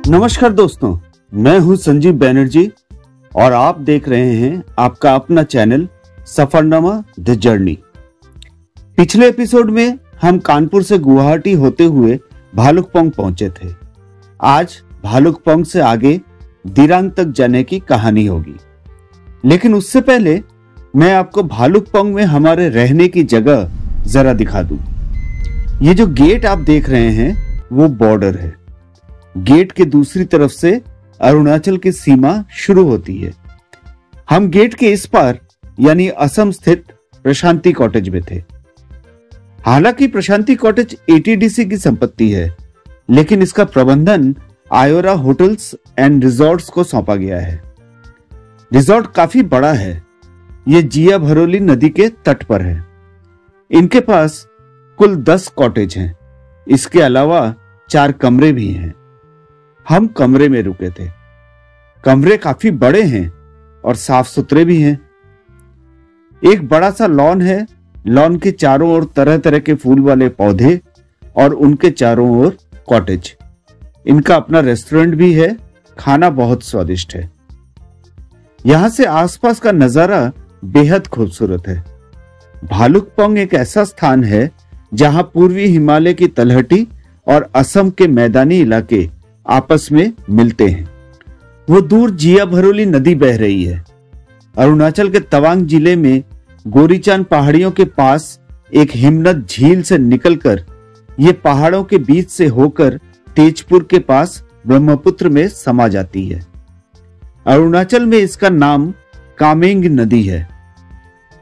नमस्कार दोस्तों, मैं हूं संजीव बैनर्जी और आप देख रहे हैं आपका अपना चैनल सफरनामा द जर्नी। पिछले एपिसोड में हम कानपुर से गुवाहाटी होते हुए भालुकपोंग पहुंचे थे। आज भालुकपोंग से आगे दिरांग तक जाने की कहानी होगी, लेकिन उससे पहले मैं आपको भालुकपोंग में हमारे रहने की जगह जरा दिखा दूं। ये जो गेट आप देख रहे हैं वो बॉर्डर है। गेट के दूसरी तरफ से अरुणाचल की सीमा शुरू होती है। हम गेट के इस पार यानी असम स्थित प्रशांति कॉटेज में थे। हालांकि प्रशांति कॉटेज एटीडीसी की संपत्ति है, लेकिन इसका प्रबंधन आयोरा होटल्स एंड रिजॉर्ट्स को सौंपा गया है। रिजॉर्ट काफी बड़ा है। यह जिया भरोली नदी के तट पर है। इनके पास कुल 10 कॉटेज हैं। इसके अलावा 4 कमरे भी हैं। हम कमरे में रुके थे। कमरे काफी बड़े हैं और साफ सुथरे भी हैं। एक बड़ा सा लॉन है। लॉन के चारों ओर तरह तरह के फूल वाले पौधे और उनके चारों ओर कॉटेज। इनका अपना रेस्टोरेंट भी है। खाना बहुत स्वादिष्ट है। यहां से आसपास का नजारा बेहद खूबसूरत है। भालुकपोंग एक ऐसा स्थान है जहां पूर्वी हिमालय की तलहटी और असम के मैदानी इलाके आपस में मिलते हैं। वो दूर जिया भरोली नदी बह रही है। अरुणाचल के तवांग जिले में गोरीचान पहाड़ियों के पास एक हिमनद झील से निकलकर ये पहाड़ों के बीच से होकर तेजपुर के पास ब्रह्मपुत्र में समा जाती है। अरुणाचल में इसका नाम कामेंग नदी है।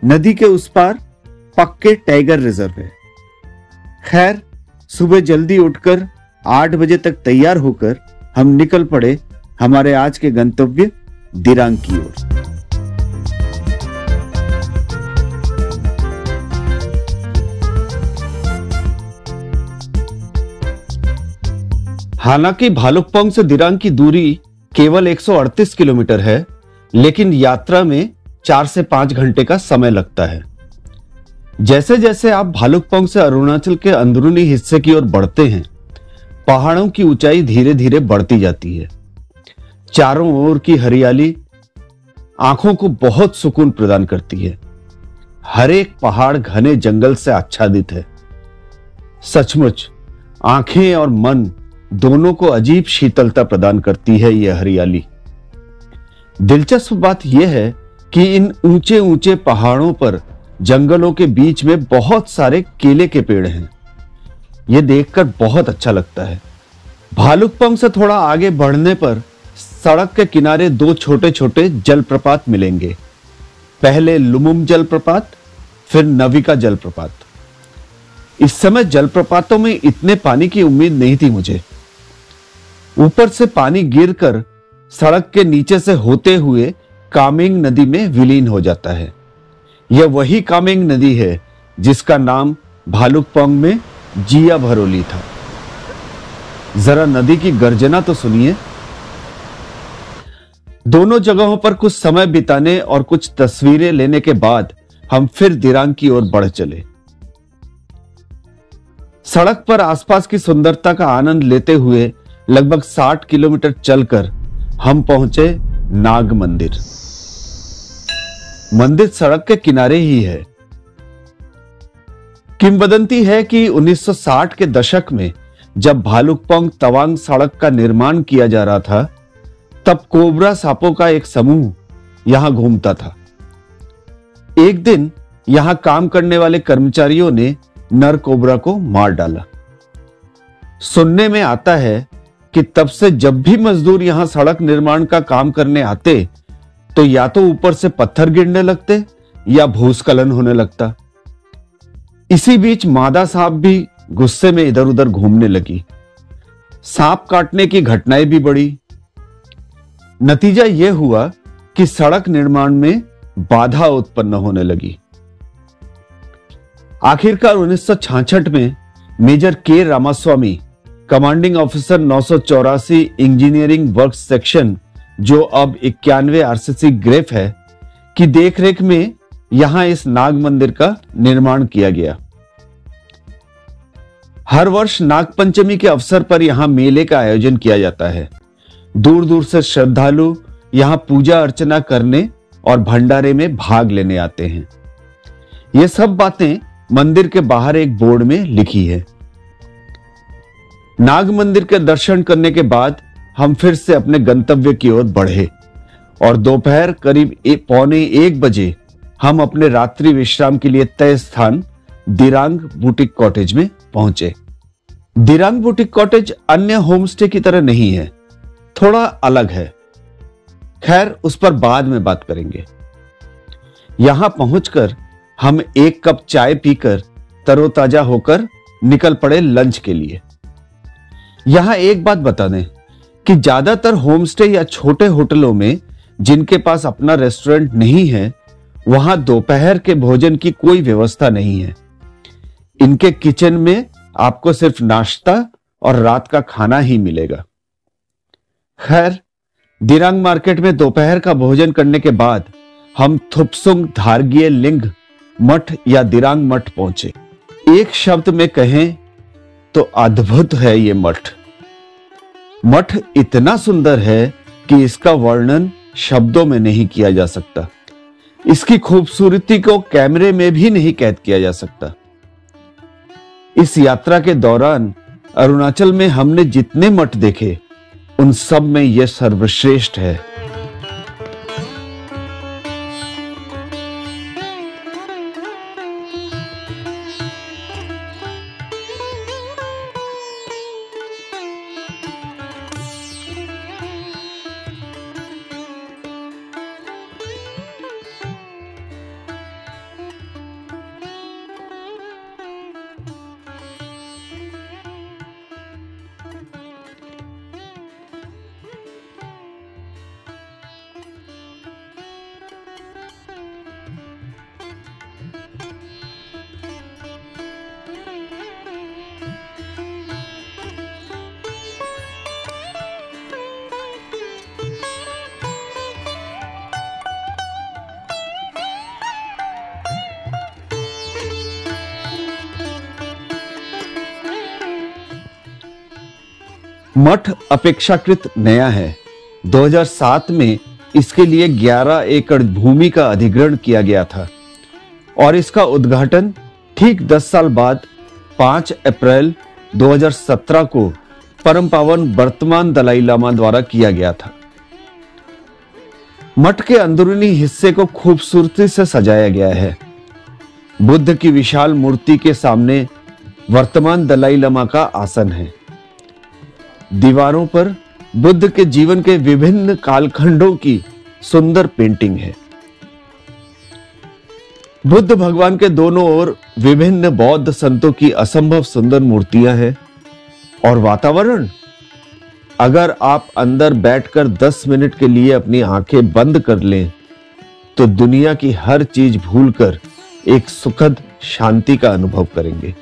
नदी के उस पार पक्के टाइगर रिजर्व है। खैर, सुबह जल्दी उठकर 8 बजे तक तैयार होकर हम निकल पड़े हमारे आज के गंतव्य दिरांग की ओर। हालांकि भालुकपोंग से दिरांग की दूरी केवल 138 किलोमीटर है, लेकिन यात्रा में 4 से 5 घंटे का समय लगता है। जैसे जैसे आप भालुकपोंग से अरुणाचल के अंदरूनी हिस्से की ओर बढ़ते हैं, पहाड़ों की ऊंचाई धीरे धीरे बढ़ती जाती है। चारों ओर की हरियाली आंखों को बहुत सुकून प्रदान करती है। हर एक पहाड़ घने जंगल से आच्छादित है। सचमुच आंखें और मन दोनों को अजीब शीतलता प्रदान करती है यह हरियाली। दिलचस्प बात यह है कि इन ऊंचे ऊंचे पहाड़ों पर जंगलों के बीच में बहुत सारे केले के पेड़ हैं। यह देखकर बहुत अच्छा लगता है। भालुकपोंग से थोड़ा आगे बढ़ने पर सड़क के किनारे 2 छोटे छोटे जलप्रपात मिलेंगे। पहले लुमुम जलप्रपात, फिर नविका जलप्रपात। इस समय जलप्रपातों में इतने पानी की उम्मीद नहीं थी मुझे। ऊपर से पानी गिरकर सड़क के नीचे से होते हुए कामेंग नदी में विलीन हो जाता है। यह वही कामेंग नदी है जिसका नाम भालुकपोंग में जिया भरोली था। जरा नदी की गर्जना तो सुनिए। दोनों जगहों पर कुछ समय बिताने और कुछ तस्वीरें लेने के बाद हम फिर दिरांग की ओर बढ़ चले। सड़क पर आसपास की सुंदरता का आनंद लेते हुए लगभग 60 किलोमीटर चलकर हम पहुंचे नाग मंदिर। मंदिर सड़क के किनारे ही है। किंवदंती है कि 1960 के दशक में जब भालुकपोंग तवांग सड़क का निर्माण किया जा रहा था, तब कोबरा सांपों का एक समूह यहां घूमता था। एक दिन यहां काम करने वाले कर्मचारियों ने नर कोबरा को मार डाला। सुनने में आता है कि तब से जब भी मजदूर यहां सड़क निर्माण का काम करने आते, तो या तो ऊपर से पत्थर गिरने लगते या भूस्खलन होने लगता। इसी बीच मादा सांप भी गुस्से में इधर उधर घूमने लगी। सांप काटने की घटनाएं भी बढ़ी। नतीजा यह हुआ कि सड़क निर्माण में बाधा उत्पन्न होने लगी। आखिरकार 1966 में major K Ramaswamy, commanding officer 984 engineering work section, जो अब 91 आरसीसी ग्रेफ है, की देखरेख में यहां इस नाग मंदिर का निर्माण किया गया। हर वर्ष नाग पंचमी के अवसर पर यहां मेले का आयोजन किया जाता है। दूर दूर से श्रद्धालु यहाँ पूजा अर्चना करने और भंडारे में भाग लेने आते हैं। ये सब बातें मंदिर के बाहर एक बोर्ड में लिखी है। नाग मंदिर के दर्शन करने के बाद हम फिर से अपने गंतव्य की ओर बढ़े और दोपहर करीब 1:45 बजे हम अपने रात्रि विश्राम के लिए तय स्थान दिरांग बुटीक कॉटेज में पहुंचे। दिरांग बुटीक कॉटेज अन्य होमस्टे की तरह नहीं है, थोड़ा अलग है। खैर, उस पर बाद में बात करेंगे। यहां पहुंचकर हम 1 कप चाय पीकर तरोताजा होकर निकल पड़े लंच के लिए। यहां एक बात बता दें कि ज्यादातर होमस्टे या छोटे होटलों में जिनके पास अपना रेस्टोरेंट नहीं है, वहां दोपहर के भोजन की कोई व्यवस्था नहीं है। इनके किचन में आपको सिर्फ नाश्ता और रात का खाना ही मिलेगा। खैर, दिरांग मार्केट में दोपहर का भोजन करने के बाद हम थुपसुंग धार्गीय लिंग मठ या दिरांग मठ पहुंचे। एक शब्द में कहें तो अद्भुत है ये मठ। मठ इतना सुंदर है कि इसका वर्णन शब्दों में नहीं किया जा सकता। इसकी खूबसूरती को कैमरे में भी नहीं कैद किया जा सकता। इस यात्रा के दौरान अरुणाचल में हमने जितने मठ देखे, उन सब में यह सर्वश्रेष्ठ है। मठ अपेक्षाकृत नया है। 2007 में इसके लिए 11 एकड़ भूमि का अधिग्रहण किया गया था और इसका उद्घाटन ठीक 10 साल बाद 5 अप्रैल 2017 को परम पावन वर्तमान दलाई लामा द्वारा किया गया था। मठ के अंदरूनी हिस्से को खूबसूरती से सजाया गया है। बुद्ध की विशाल मूर्ति के सामने वर्तमान दलाई लामा का आसन है। दीवारों पर बुद्ध के जीवन के विभिन्न कालखंडों की सुंदर पेंटिंग है। बुद्ध भगवान के दोनों ओर विभिन्न बौद्ध संतों की असंभव सुंदर मूर्तियां हैं। और वातावरण, अगर आप अंदर बैठकर 10 मिनट के लिए अपनी आंखें बंद कर लें तो दुनिया की हर चीज भूलकर एक सुखद शांति का अनुभव करेंगे।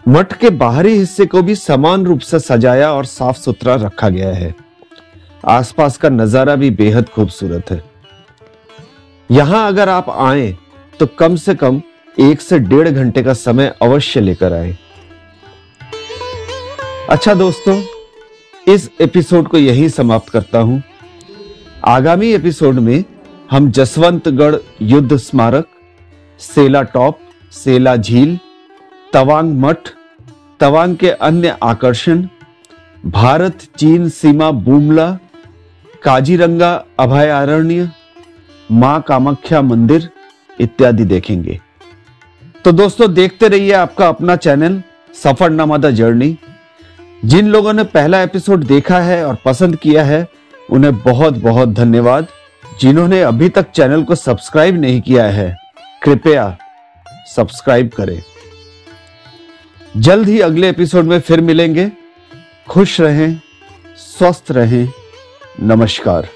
मठ के बाहरी हिस्से को भी समान रूप से सजाया और साफ सुथरा रखा गया है। आसपास का नजारा भी बेहद खूबसूरत है। यहां अगर आप आए तो कम से कम 1 से 1.5 घंटे का समय अवश्य लेकर आए। अच्छा दोस्तों, इस एपिसोड को यहीं समाप्त करता हूं। आगामी एपिसोड में हम जसवंतगढ़ युद्ध स्मारक, सेला टॉप, सेला झील, तवांग मठ, तवांग के अन्य आकर्षण, भारत चीन सीमा बुमला, काजीरंगा अभयारण्य, मां कामाख्या मंदिर इत्यादि देखेंगे। तो दोस्तों, देखते रहिए आपका अपना चैनल सफरनामा द जर्नी। जिन लोगों ने पहला एपिसोड देखा है और पसंद किया है, उन्हें बहुत बहुत धन्यवाद। जिन्होंने अभी तक चैनल को सब्सक्राइब नहीं किया है, कृपया सब्सक्राइब करें। जल्द ही अगले एपिसोड में फिर मिलेंगे। खुश रहें, स्वस्थ रहें। नमस्कार।